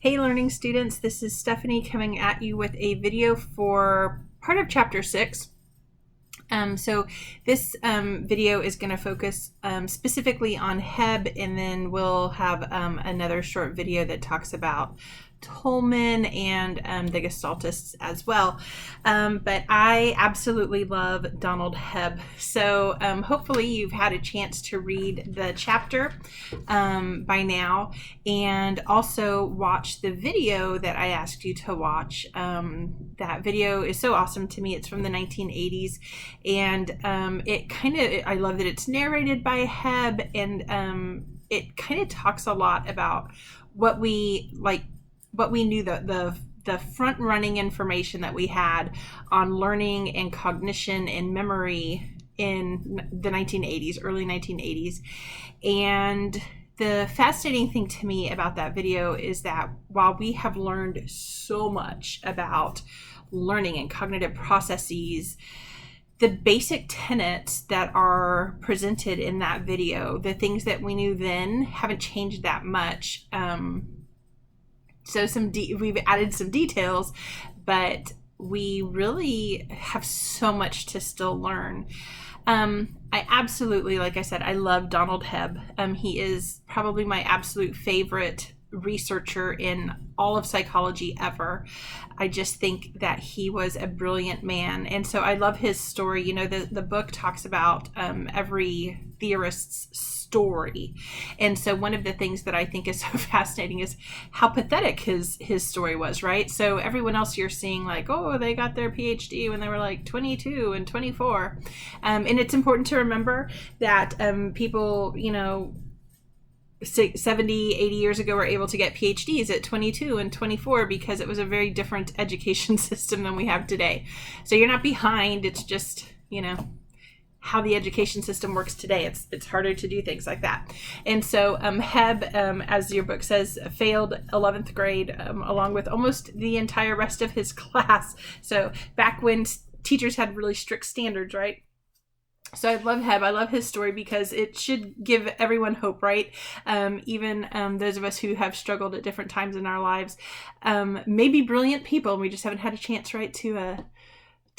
Hey learning students, this is Stephanie coming at you with a video for part of chapter 6. So this video is going to focus specifically on Hebb, and then we'll have another short video that talks about Tolman and the Gestaltists as well. But I absolutely love Donald Hebb. So hopefully you've had a chance to read the chapter by now, and also watch the video that I asked you to watch. That video is so awesome to me. It's from the 1980s, and I love that it's narrated by Hebb, and it kind of talks a lot about what we knew, the front running information that we had on learning and cognition and memory in the 1980s, early 1980s. And the fascinating thing to me about that video is that while we have learned so much about learning and cognitive processes, the basic tenets that are presented in that video, the things that we knew then, haven't changed that much. So we've added some details, but we really have so much to still learn. I absolutely, like I said, I love Donald Hebb. He is probably my absolute favorite researcher in all of psychology ever. I just think that he was a brilliant man, and so I love his story. You know, the book talks about every theorist's story, and so one of the things that I think is so fascinating is how pathetic his story was, right? So everyone else you're seeing like, oh, they got their PhD when they were like 22 and 24, and it's important to remember that people, 70, 80 years ago were able to get PhDs at 22 and 24 because it was a very different education system than we have today. So you're not behind. It's just, how the education system works today. It's harder to do things like that. And so Hebb, as your book says, failed 11th grade along with almost the entire rest of his class. So back when teachers had really strict standards, right? So I love Hebb. I love his story because it should give everyone hope, right? Even those of us who have struggled at different times in our lives, maybe brilliant people, and we just haven't had a chance, right, to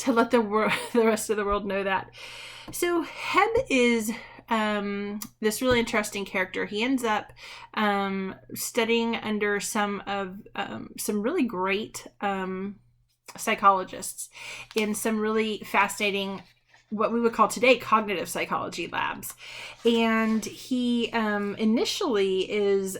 let the rest of the world know that. So Hebb is this really interesting character. He ends up studying under some really great psychologists in some really fascinating, what we would call today cognitive psychology labs. And he initially is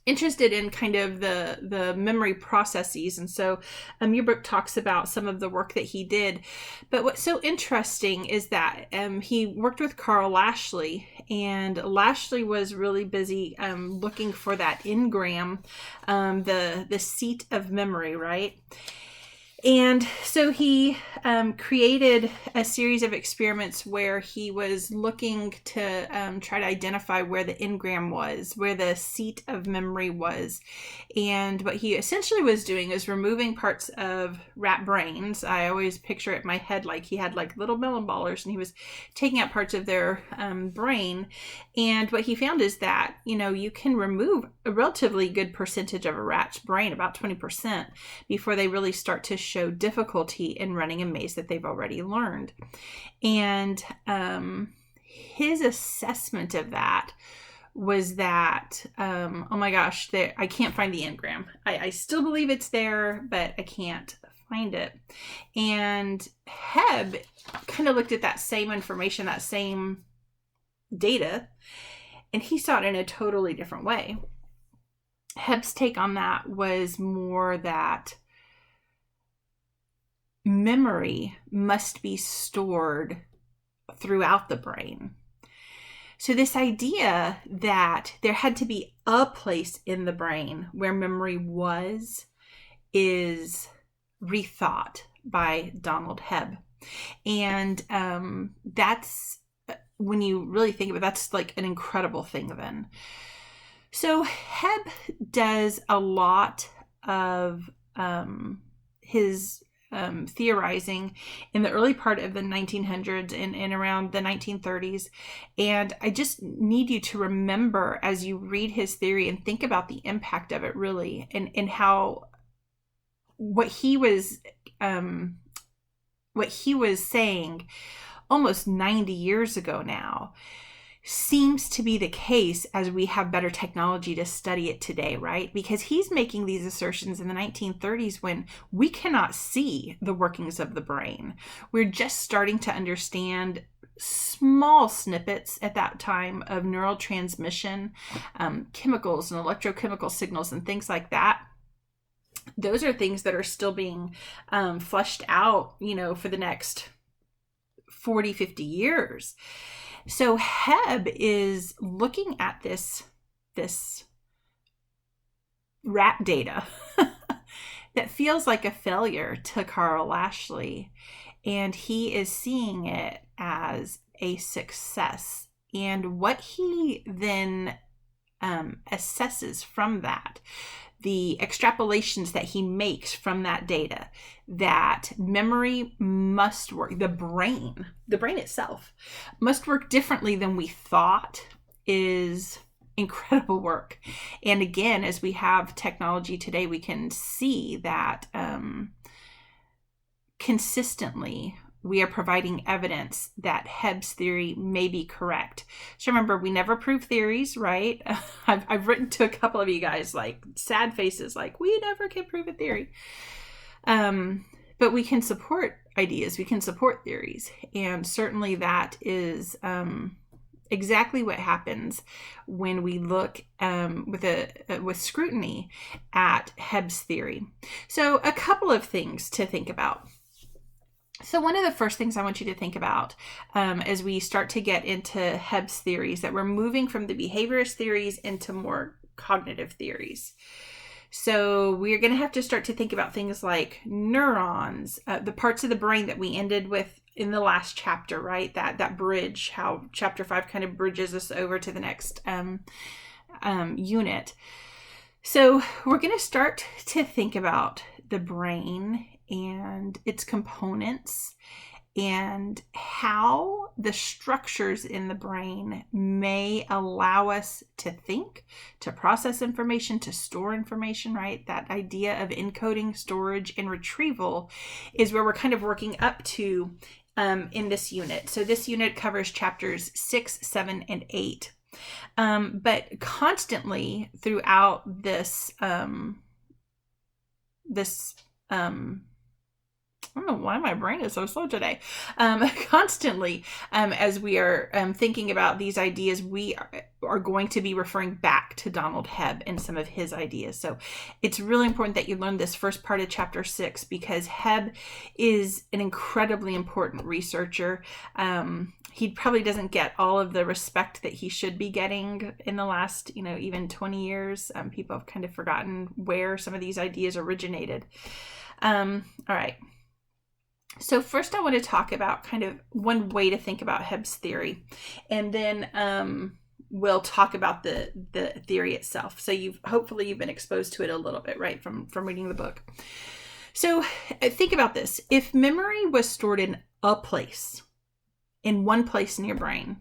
interested in kind of the memory processes. And so your book talks about some of the work that he did. But what's so interesting is that he worked with Carl Lashley, and Lashley was really busy looking for that engram, the seat of memory, right? And so he created a series of experiments where he was looking to try to identify where the engram was, where the seat of memory was. And what he essentially was doing is removing parts of rat brains. I always picture it in my head like he had like little melon ballers, and he was taking out parts of their brain. And what he found is that, you can remove a relatively good percentage of a rat's brain, about 20%, before they really start to show difficulty in running a maze that they've already learned. And his assessment of that was that, oh my gosh, I can't find the engram. I still believe it's there, but I can't find it. And Hebb kind of looked at that same information, that same data, and he saw it in a totally different way. Hebb's take on that was more that memory must be stored throughout the brain. So this idea that there had to be a place in the brain where memory was is rethought by Donald Hebb. And that's, when you really think of it, that's like an incredible thing then. So Hebb does a lot of his theorizing in the early part of the 1900s and around the 1930s. And I just need you to remember as you read his theory and think about the impact of it really, and how what he was saying almost 90 years ago now seems to be the case as we have better technology to study it today, right? Because he's making these assertions in the 1930s when we cannot see the workings of the brain. We're just starting to understand small snippets at that time of neural transmission, chemicals and electrochemical signals and things like that. Those are things that are still being fleshed out, for the next 40, 50 years. So Hebb is looking at this rat data that feels like a failure to Carl Lashley, and he is seeing it as a success. And what he then assesses from that, the extrapolations that he makes from that data, that memory must work, the brain itself must work differently than we thought, is incredible work. And again, as we have technology today, we can see that consistently we are providing evidence that Hebb's theory may be correct. So remember, we never prove theories, right? I've written to a couple of you guys like sad faces, like we never can prove a theory. But we can support ideas, we can support theories. And certainly that is exactly what happens when we look with scrutiny at Hebb's theory. So a couple of things to think about. So one of the first things I want you to think about as we start to get into Hebb's theories, that we're moving from the behaviorist theories into more cognitive theories. So we're going to have to start to think about things like neurons, the parts of the brain that we ended with in the last chapter, right? That bridge, how chapter 5 kind of bridges us over to the next unit. So we're going to start to think about the brain and its components, and how the structures in the brain may allow us to think, to process information, to store information, right? That idea of encoding, storage, and retrieval is where we're kind of working up to in this unit. So this unit covers chapters 6, 7, and 8. But constantly throughout this I don't know why my brain is so slow today. Constantly, as we are thinking about these ideas, we are going to be referring back to Donald Hebb and some of his ideas. So it's really important that you learn this first part of chapter 6, because Hebb is an incredibly important researcher. He probably doesn't get all of the respect that he should be getting in the last, even 20 years. People have kind of forgotten where some of these ideas originated. All right. So first I want to talk about kind of one way to think about Hebb's theory, and then we'll talk about the theory itself. So hopefully you've been exposed to it a little bit, right, from reading the book. So think about this. If memory was stored in one place in your brain.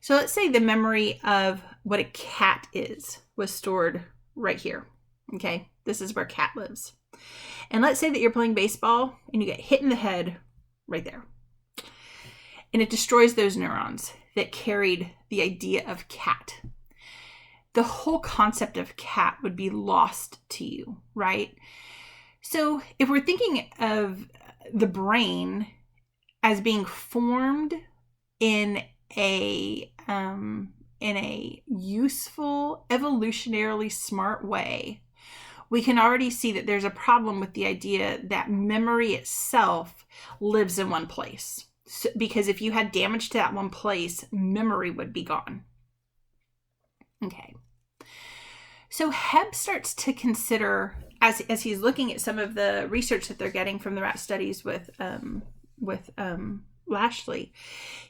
So let's say the memory of what a cat was stored right here. Okay, this is where cat lives. And let's say that you're playing baseball and you get hit in the head right there. And it destroys those neurons that carried the idea of cat. The whole concept of cat would be lost to you, right? So if we're thinking of the brain as being formed in a useful, evolutionarily smart way, we can already see that there's a problem with the idea that memory itself lives in one place. So, because if you had damage to that one place, memory would be gone. Okay. So Hebb starts to consider, as he's looking at some of the research that they're getting from the rat studies with Lashley,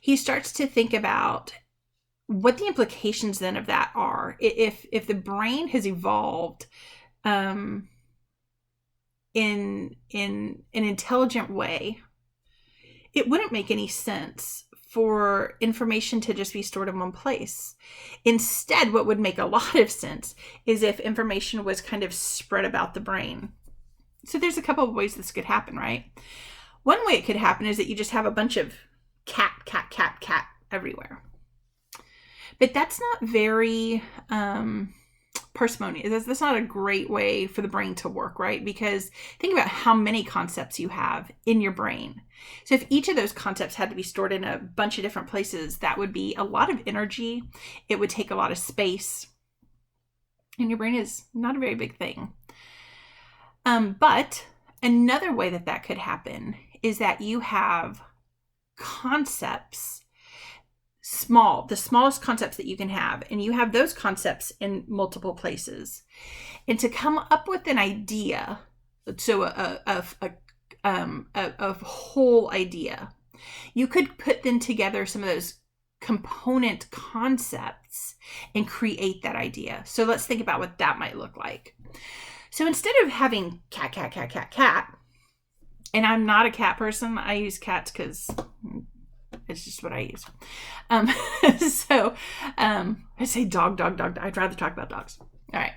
he starts to think about what the implications then of that are. If the brain has evolved in an intelligent way, it wouldn't make any sense for information to just be stored in one place. Instead, what would make a lot of sense is if information was kind of spread about the brain. So there's a couple of ways this could happen, right? One way it could happen is that you just have a bunch of cat everywhere. But that's not very parsimonious. That's not a great way for the brain to work, right? Because think about how many concepts you have in your brain. So if each of those concepts had to be stored in a bunch of different places, that would be a lot of energy. It would take a lot of space. And your brain is not a very big thing. But another way that could happen is that you have concepts, the smallest concepts that you can have, and you have those concepts in multiple places. And to come up with an idea, so a whole idea, you could put then together some of those component concepts and create that idea. So let's think about what that might look like. So instead of having cat, and I'm not a cat person, I use cats because it's just what I use. I say dog. I'd rather talk about dogs. All right.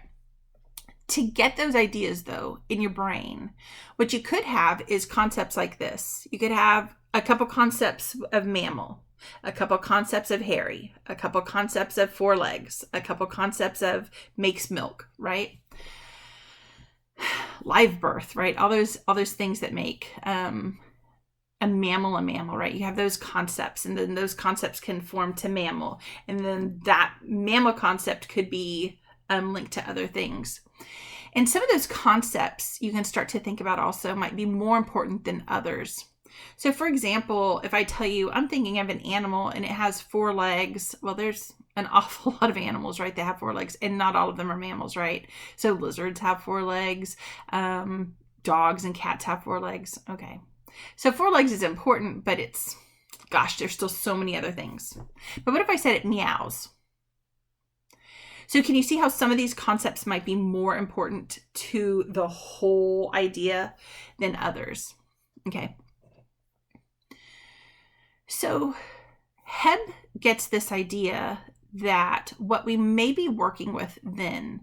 To get those ideas, though, in your brain, what you could have is concepts like this. You could have a couple concepts of mammal, a couple concepts of hairy, a couple concepts of four legs, a couple concepts of makes milk, right? Live birth, right? All those things that make a mammal, right? You have those concepts, and then those concepts can form to mammal, and then that mammal concept could be linked to other things. And some of those concepts you can start to think about also might be more important than others. So for example, if I tell you I'm thinking of an animal and it has four legs, well, there's an awful lot of animals, right? They have four legs, and not all of them are mammals, right? So lizards have four legs, dogs and cats have four legs. Okay. So four legs is important, but there's still so many other things. But what if I said it meows? So can you see how some of these concepts might be more important to the whole idea than others? Okay. So Hebb gets this idea that what we may be working with then,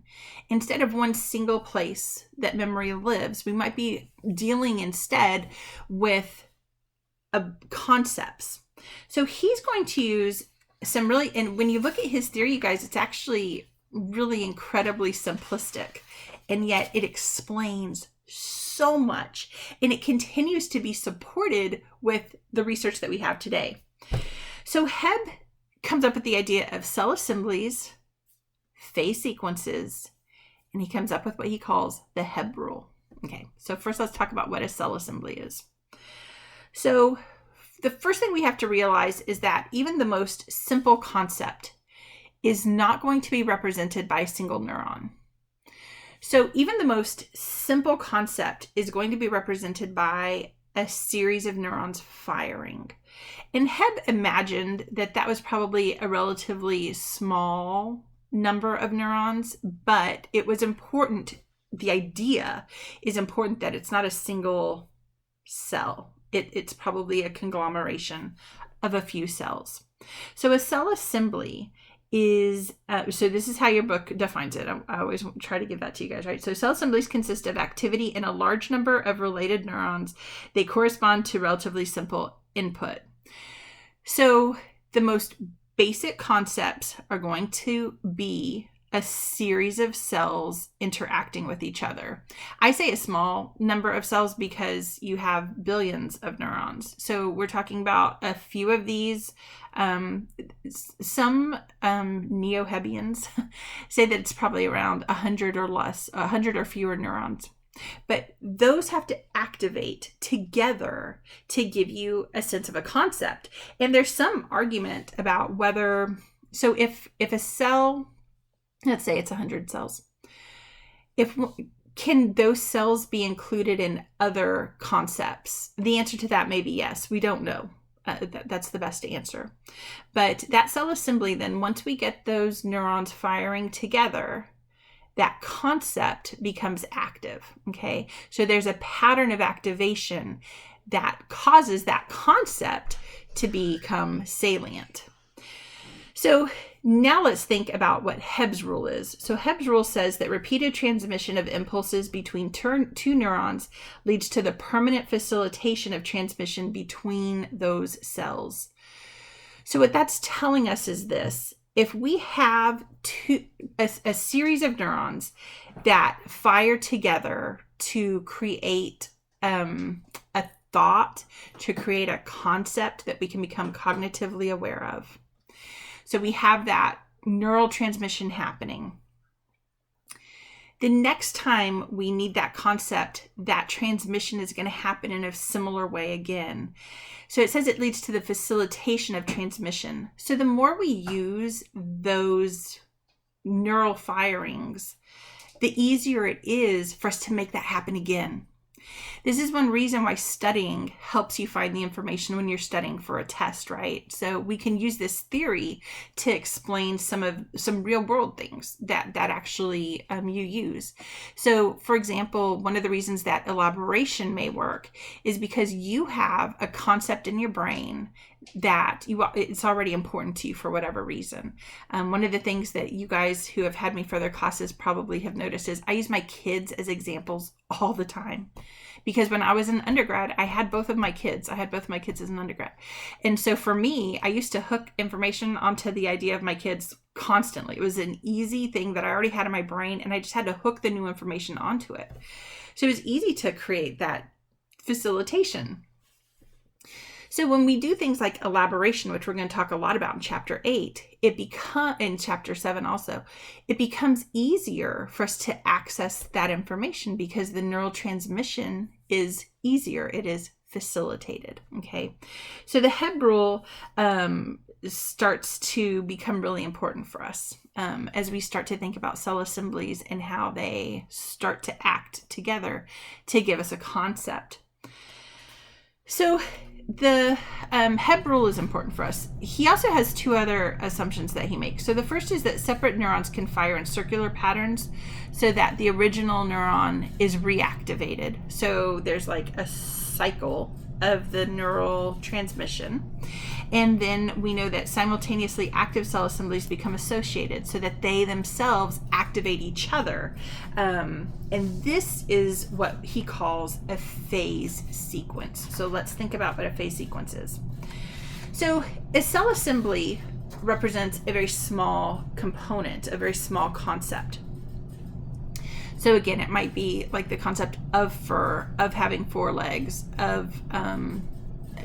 instead of one single place that memory lives, we might be dealing instead with concepts. So he's going to use some and when you look at his theory, you guys, it's actually really incredibly simplistic, and yet it explains so much, and it continues to be supported with the research that we have today. So Hebb comes up with the idea of cell assemblies, phase sequences, and he comes up with what he calls the Hebb rule. Okay, so first let's talk about what a cell assembly is. So the first thing we have to realize is that even the most simple concept is not going to be represented by a single neuron. So even the most simple concept is going to be represented by a series of neurons firing. And Hebb imagined that was probably a relatively small number of neurons, but it was important. The idea is important that it's not a single cell. It's probably a conglomeration of a few cells. So a cell assembly is, so this is how your book defines it. I always try to give that to you guys, right? So cell assemblies consist of activity in a large number of related neurons. They correspond to relatively simple input. So the most basic concepts are going to be a series of cells interacting with each other. I say a small number of cells because you have billions of neurons. So we're talking about a few of these. Some neo-Hebbians say that it's probably around 100 or less, 100 or fewer neurons. But those have to activate together to give you a sense of a concept. And there's some argument about whether, so if a cell, let's say it's 100 cells, can those cells be included in other concepts? The answer to that may be yes. We don't know. That's the best answer. But that cell assembly, then, once we get those neurons firing together, that concept becomes active, okay? So there's a pattern of activation that causes that concept to become salient. So now let's think about what Hebb's rule is. So Hebb's rule says that repeated transmission of impulses between two neurons leads to the permanent facilitation of transmission between those cells. So what that's telling us is this: if we have a series of neurons that fire together to create a thought, to create a concept that we can become cognitively aware of. So we have that neural transmission happening. The next time we need that concept, that transmission is going to happen in a similar way again. So it says it leads to the facilitation of transmission. So the more we use those neural firings, the easier it is for us to make that happen again. This is one reason why studying helps you find the information when you're studying for a test, right? So we can use this theory to explain some real world things that actually you use. So for example, one of the reasons that elaboration may work is because you have a concept in your brain that it's already important to you for whatever reason. One of the things that you guys who have had me for their classes probably have noticed is I use my kids as examples all the time. Because when I was in undergrad, I had both of my kids. I had both of my kids as an undergrad. And so for me, I used to hook information onto the idea of my kids constantly. It was an easy thing that I already had in my brain, and I just had to hook the new information onto it. So it was easy to create that facilitation. So when we do things like elaboration, which we're going to talk a lot about in chapter 8, in chapter 7 also, it becomes easier for us to access that information because the neural transmission is easier. It is facilitated. Okay. So the Hebb rule starts to become really important for us as we start to think about cell assemblies and how they start to act together to give us a concept. So the Hebb rule is important for us. He also has two other assumptions that he makes. So the first is that separate neurons can fire in circular patterns so that the original neuron is reactivated. So there's like a cycle of the neural transmission. And then we know that simultaneously active cell assemblies become associated so that they themselves activate each other. And this is what he calls a phase sequence. So let's think about what a phase sequence is. So a cell assembly represents a very small component, a very small concept. So again, it might be like the concept of fur, of having 4 legs, of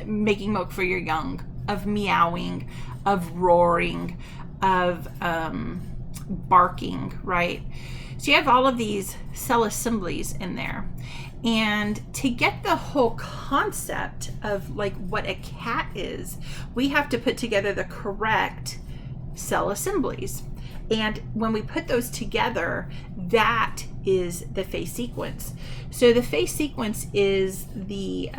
making milk for your young, of meowing, of roaring, of barking, right? So you have all of these cell assemblies in there. And to get the whole concept of like what a cat is, we have to put together the correct cell assemblies. And when we put those together, that is the phase sequence. So the phase sequence is the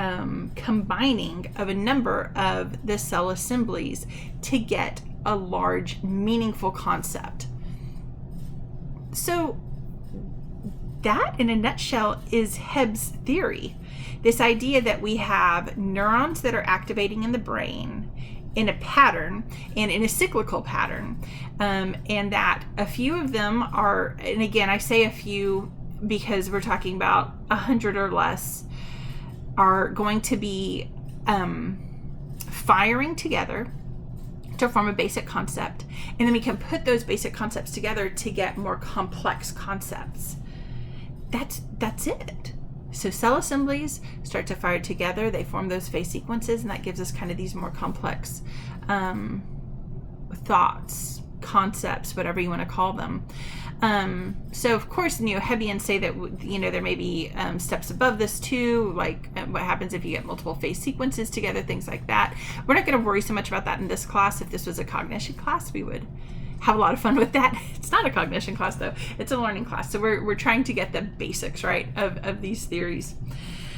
combining of a number of the cell assemblies to get a large, meaningful concept. So that, in a nutshell, is Hebb's theory. This idea that we have neurons that are activating in the brain in a pattern and in a cyclical pattern, and that a few of them are, and again, I say a few because we're talking about 100 or less, are going to be firing together to form a basic concept, and then we can put those basic concepts together to get more complex concepts. That's it. So cell assemblies start to fire together, they form those phase sequences, and that gives us kind of these more complex thoughts, concepts, whatever you want to call them. So of course, Hebbians say that, there may be steps above this too, like what happens if you get multiple phase sequences together, things like that. We're not going to worry so much about that in this class. If this was a cognition class, we would have a lot of fun with that. It's not a cognition class though, it's a learning class. So we're trying to get the basics right of these theories.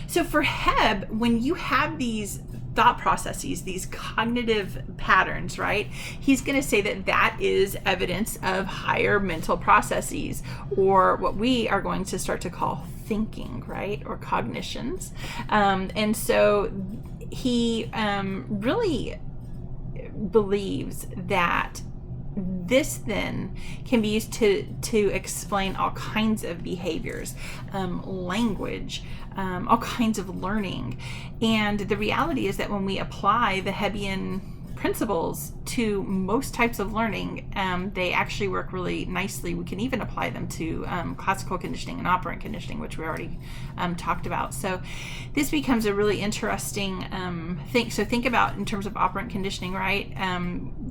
So for Hebb, when you have these thought processes, these cognitive patterns, right? He's going to say that that is evidence of higher mental processes, or what we are going to start to call thinking, right? Or cognitions. And so he really believes that this then can be used to explain all kinds of behaviors, language, all kinds of learning. And the reality is that when we apply the Hebbian principles to most types of learning, they actually work really nicely. We can even apply them to classical conditioning and operant conditioning, which we already talked about. So this becomes a really interesting thing. So think about in terms of operant conditioning, right?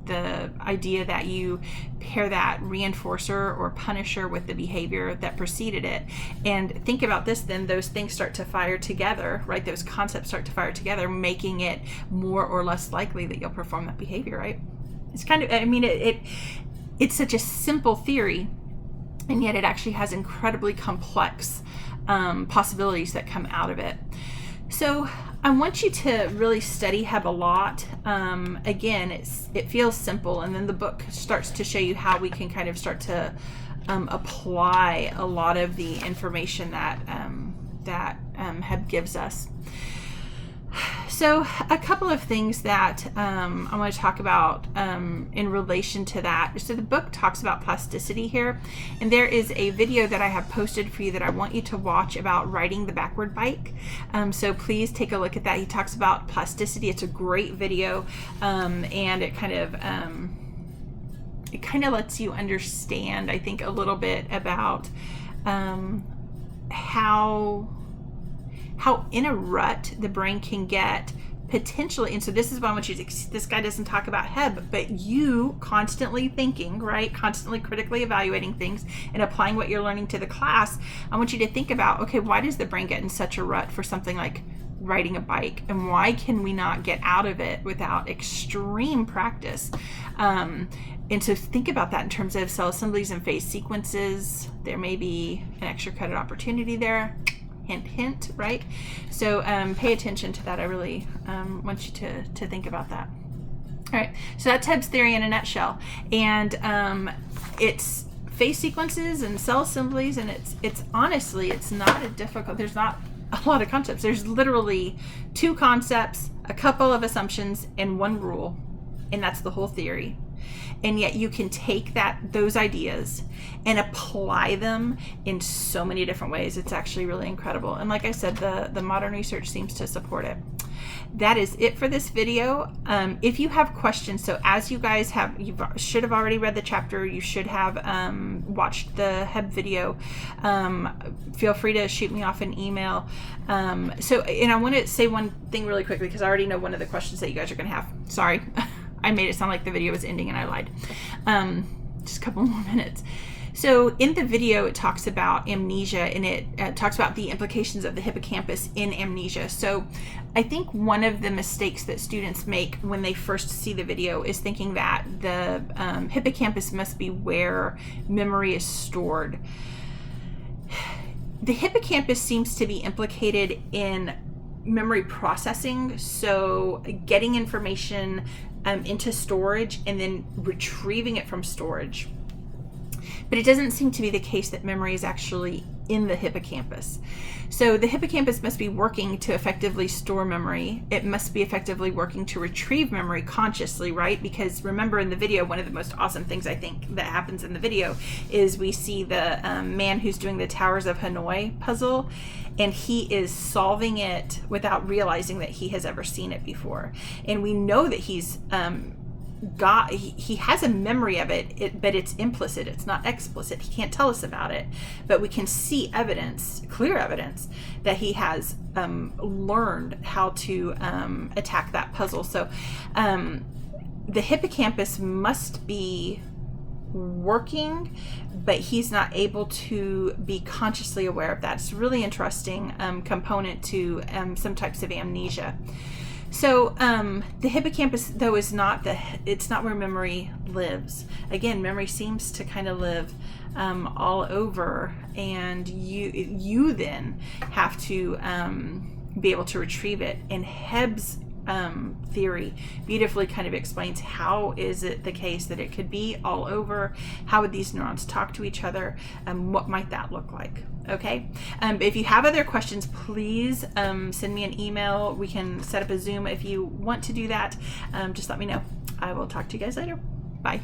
The idea that you pair that reinforcer or punisher with the behavior that preceded it. And think about this, then those things start to fire together, right? Those concepts start to fire together, making it more or less likely that you'll perform that behavior, right? It's kind of, I mean, it's such a simple theory, and yet it actually has incredibly complex possibilities that come out of it. So I want you to really study Hebb a lot. Again, it feels simple, and then the book starts to show you how we can kind of start to apply a lot of the information that Hebb gives us. So a couple of things that I want to talk about in relation to that. So the book talks about plasticity here, and there is a video that I have posted for you that I want you to watch about riding the backward bike. So please take a look at that. He talks about plasticity. It's a great video, and it kind of lets you understand, I think, a little bit about how in a rut the brain can get potentially. And so this is what I want you to, this guy doesn't talk about Hebb, but you constantly thinking, right? Constantly critically evaluating things and applying what you're learning to the class. I want you to think about, okay, why does the brain get in such a rut for something like riding a bike? And why can we not get out of it without extreme practice? And so think about that in terms of cell assemblies and phase sequences. There may be an extra credit opportunity there. Hint, hint, right? So pay attention to that. I really want you to think about that. All right, so that's Hebb's theory in a nutshell. And it's phase sequences and cell assemblies, and it's honestly, it's not a difficult, there's not a lot of concepts. There's literally 2 concepts, a couple of assumptions, and 1 rule, and that's the whole theory. And yet you can take those ideas and apply them in so many different ways. It's actually really incredible. And like I said, the modern research seems to support it. That is it for this video. If you have questions, so as you guys you should have already read the chapter, you should have watched the Hebb video, feel free to shoot me off an email. And I want to say one thing really quickly, because I already know one of the questions that you guys are going to have. Sorry. I made it sound like the video was ending and I lied. Just a couple more minutes. So in the video, it talks about amnesia, and it talks about the implications of the hippocampus in amnesia. So I think one of the mistakes that students make when they first see the video is thinking that the hippocampus must be where memory is stored. The hippocampus seems to be implicated in memory processing, so getting information into storage and then retrieving it from storage. But it doesn't seem to be the case that memory is actually in the hippocampus. So the hippocampus must be working to effectively store memory. It must be effectively working to retrieve memory consciously, right? Because remember in the video, one of the most awesome things I think that happens in the video is we see the man who's doing the Towers of Hanoi puzzle, and he is solving it without realizing that he has ever seen it before. And we know that he's he has a memory of it, but it's implicit, it's not explicit. He can't tell us about it, but we can see evidence, clear evidence, that he has learned how to attack that puzzle. So the hippocampus must be working, but he's not able to be consciously aware of that. It's a really interesting component to some types of amnesia. So the hippocampus, though, is it's not where memory lives. Again, memory seems to kind of live all over, and you then have to be able to retrieve it. And Hebb's theory beautifully kind of explains how is it the case that it could be all over, how would these neurons talk to each other, and what might that look like. Okay, if you have other questions, please send me an email. We can set up a Zoom if you want to do that. Just let me know. I will talk to you guys later. Bye.